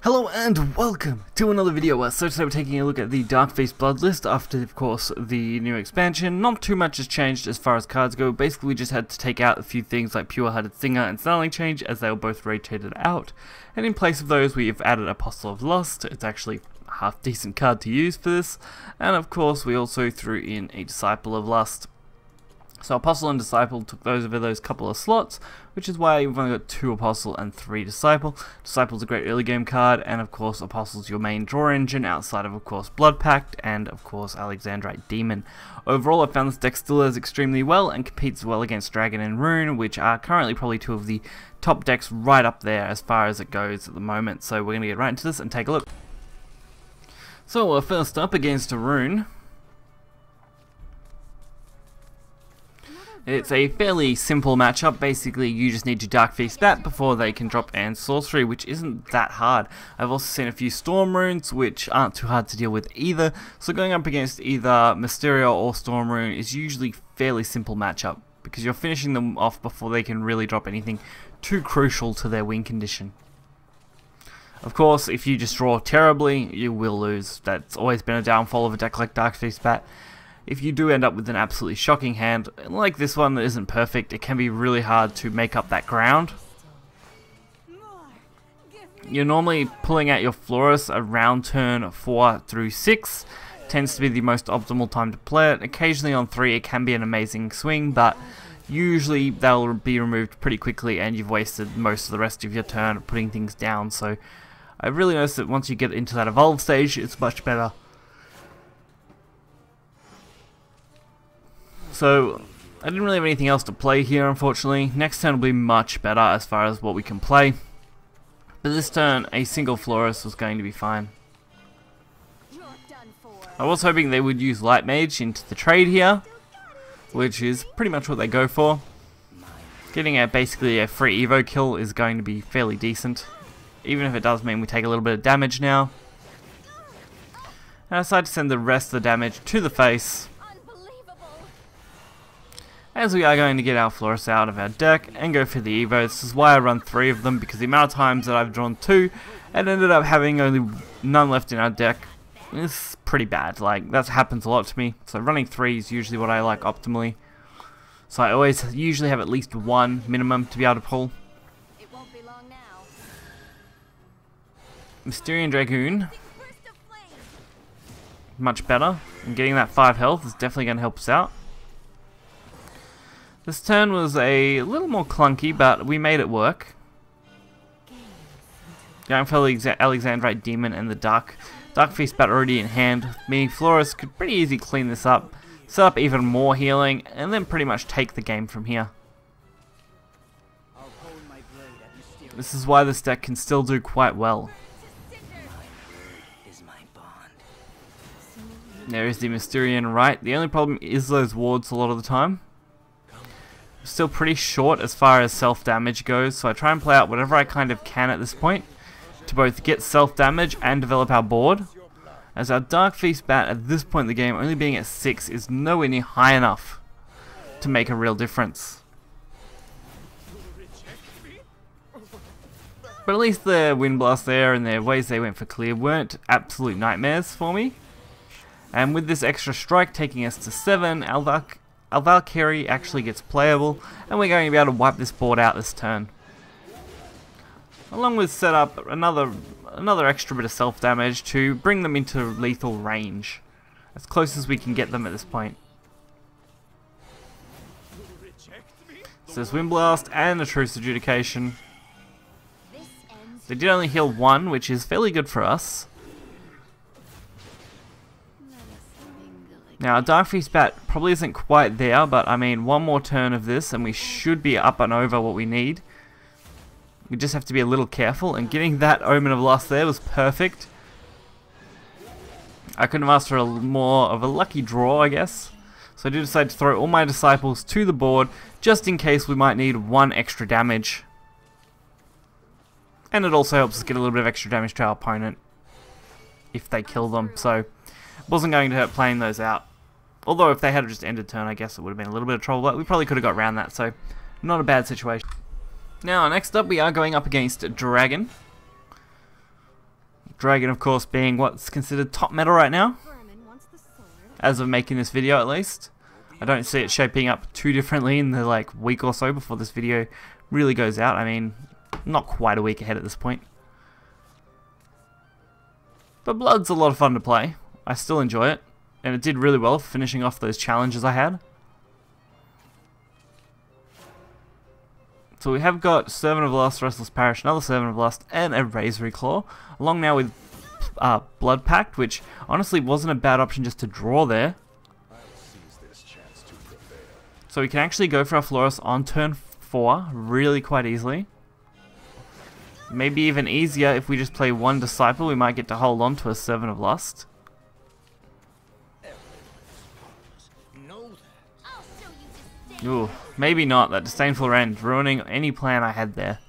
Hello and welcome to another video. So today we're taking a look at the Darkfeast Bloodlist after, of course, the new expansion. Not too much has changed as far as cards go. Basically, we just had to take out a few things like Pure-Hearted Singer and Snarling Change as they were both rotated out. And in place of those, we've added Apostle of Lust. It's actually a half-decent card to use for this. And of course, we also threw in a Disciple of Lust. So Apostle and Disciple took over those couple of slots, which is why we've only got 2 Apostle and 3 Disciple. Disciple's a great early game card, and of course Apostle's your main draw engine outside of course Blood Pact and of course Alexandrite Demon. Overall, I found this deck still does extremely well and competes well against Dragon and Rune, which are currently probably 2 of the top decks right up there as far as it goes at the moment. So we're going to get right into this and take a look. So we're first up against Rune. It's a fairly simple matchup. Basically, you just need to Darkfeast that before they can drop End Sorcery, which isn't that hard. I've also seen a few Storm Runes, which aren't too hard to deal with either. So going up against either Mysterio or Storm Rune is usually fairly simple matchup, because you're finishing them off before they can really drop anything too crucial to their win condition. Of course, if you just draw terribly, you will lose. That's always been a downfall of a deck like Darkfeast Bat. If you do end up with an absolutely shocking hand, like this one that isn't perfect, it can be really hard to make up that ground. You're normally pulling out your Florus around turn 4 through 6. Tends to be the most optimal time to play it. Occasionally on 3 it can be an amazing swing, but usually they'll be removed pretty quickly and you've wasted most of the rest of your turn putting things down. So I really noticed that once you get into that evolve stage, it's much better. So, I didn't really have anything else to play here, unfortunately. Next turn will be much better as far as what we can play. But this turn, a single Florus was going to be fine. I was hoping they would use Light Mage into the trade here, which is pretty much what they go for. Getting basically a free Evo kill is going to be fairly decent, even if it does mean we take a little bit of damage now. And I decided to send the rest of the damage to the face, as we are going to get our Florus out of our deck and go for the Evo. This is why I run 3 of them, because the amount of times that I've drawn 2 and ended up having only none left in our deck is pretty bad. Like, that happens a lot to me. So running 3 is usually what I like optimally. So I always usually have at least 1 minimum to be able to pull. Mysterian Dragoon. Much better. And getting that 5 health is definitely going to help us out. This turn was a little more clunky, but we made it work. Going for Alexandrite Demon and the Darkfeast Bat already in hand, meaning Florus could pretty easily clean this up, set up even more healing, and then pretty much take the game from here. This is why this deck can still do quite well. There is the Mysterian right. The only problem is those wards a lot of the time. Still pretty short as far as self-damage goes, so I try and play out whatever I kind of can at this point to both get self-damage and develop our board, as our Darkfeast Bat at this point in the game, only being at 6, is nowhere near high enough to make a real difference. But at least the Wind Blast there and the ways they went for clear weren't absolute nightmares for me. And with this extra strike taking us to 7, our Valkyrie actually gets playable, and we're going to be able to wipe this board out this turn. Along with set up another extra bit of self-damage to bring them into lethal range, as close as we can get them at this point. So there's Wind Blast and a Truce Adjudication. They did only heal 1, which is fairly good for us. Now, Darkfeast Bat probably isn't quite there, but I mean, 1 more turn of this and we should be up and over what we need. We just have to be a little careful, and getting that Omen of Lust there was perfect. I couldn't have asked for more of a lucky draw, I guess. So I did decide to throw all my Disciples to the board, just in case we might need 1 extra damage. And it also helps us get a little bit of extra damage to our opponent if they kill them, so it wasn't going to hurt playing those out. Although if they had just ended turn, I guess it would have been a little bit of trouble, but we probably could have got around that, so not a bad situation. Now, next up we are going up against Dragon. Dragon, of course, being what's considered top meta right now, as of making this video at least. I don't see it shaping up too differently in the like week or so before this video really goes out. I mean, not quite a week ahead at this point. But Blood's a lot of fun to play. I still enjoy it, and it did really well finishing off those challenges I had. So we have got Servant of Lust, Restless Parish, another Servant of Lust, and a Razor Claw, along now with Blood Pact, which honestly wasn't a bad option just to draw there. So we can actually go for our Florus on turn 4 really quite easily. Maybe even easier if we just play one Disciple, we might get to hold on to a Servant of Lust. Ooh, maybe not. That Disdainful Rend ruining any plan I had there.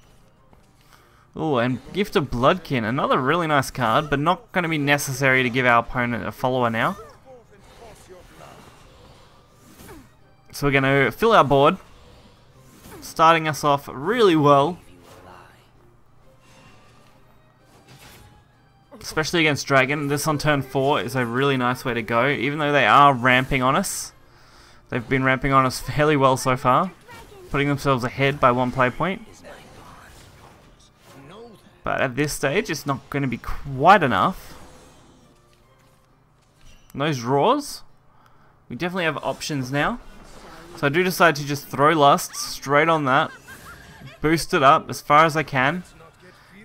Ooh, and Gift of Bloodkin, another really nice card, but not going to be necessary to give our opponent a follower now. So we're going to fill our board, starting us off really well. Especially against Dragon. This on turn 4 is a really nice way to go, even though they are ramping on us. They've been ramping on us fairly well so far, putting themselves ahead by 1 play point. But at this stage, it's not going to be quite enough. And those draws, we definitely have options now. So I do decide to just throw Lust straight on that, boost it up as far as I can.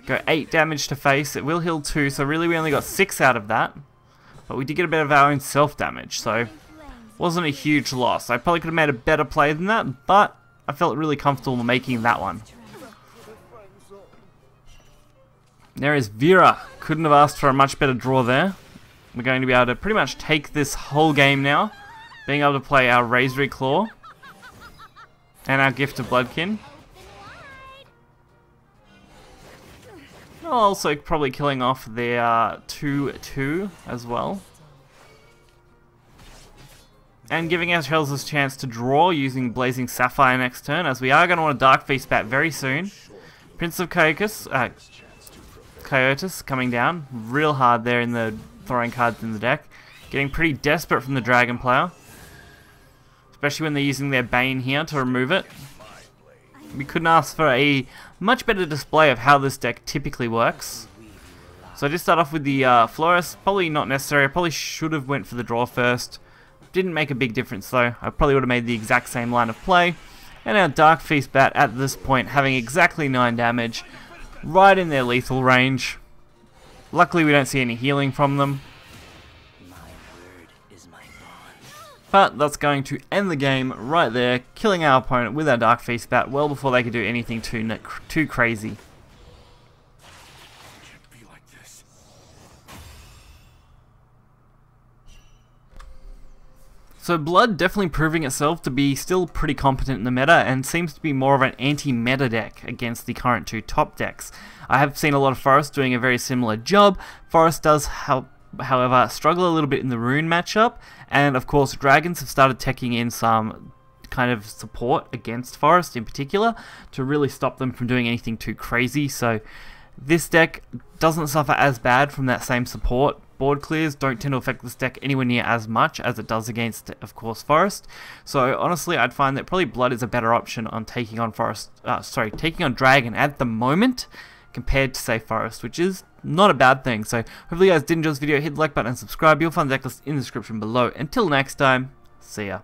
Go 8 damage to face, it will heal 2, so really we only got 6 out of that. But we did get a bit of our own self damage, so wasn't a huge loss. I probably could have made a better play than that, but I felt really comfortable making that one. There is Vera. Couldn't have asked for a much better draw there. We're going to be able to pretty much take this whole game now, being able to play our Razor Claw and our Gift of Bloodkin. Also probably killing off their 2/2 as well. And giving ourselves a chance to draw using Blazing Sapphire next turn, as we are going to want a Dark Feast back very soon. Prince of Coyotes coming down real hard there in the throwing cards in the deck. Getting pretty desperate from the Dragon player. Especially when they're using their Bane here to remove it. We couldn't ask for a much better display of how this deck typically works. So I just start off with the Florus. Probably not necessary. I probably should have went for the draw first. Didn't make a big difference though. I probably would have made the exact same line of play. And our Dark Feast bat at this point having exactly 9 damage. Right in their lethal range. Luckily we don't see any healing from them. But that's going to end the game right there, killing our opponent with our Dark Feast bat well before they could do anything too crazy. So Blood definitely proving itself to be still pretty competent in the meta and seems to be more of an anti-meta deck against the current 2 top decks. I have seen a lot of Forest doing a very similar job. Forest does however struggle a little bit in the Rune matchup, and of course Dragons have started teching in some kind of support against Forest in particular to really stop them from doing anything too crazy. So this deck doesn't suffer as bad from that same support. Board clears don't tend to affect this deck anywhere near as much as it does against, of course, Forest. So honestly, I'd find that probably Blood is a better option on taking on taking on Dragon at the moment compared to, say, Forest, which is not a bad thing. So hopefully you guys did enjoy this video. Hit the like button and subscribe. You'll find the deck list in the description below. Until next time, see ya.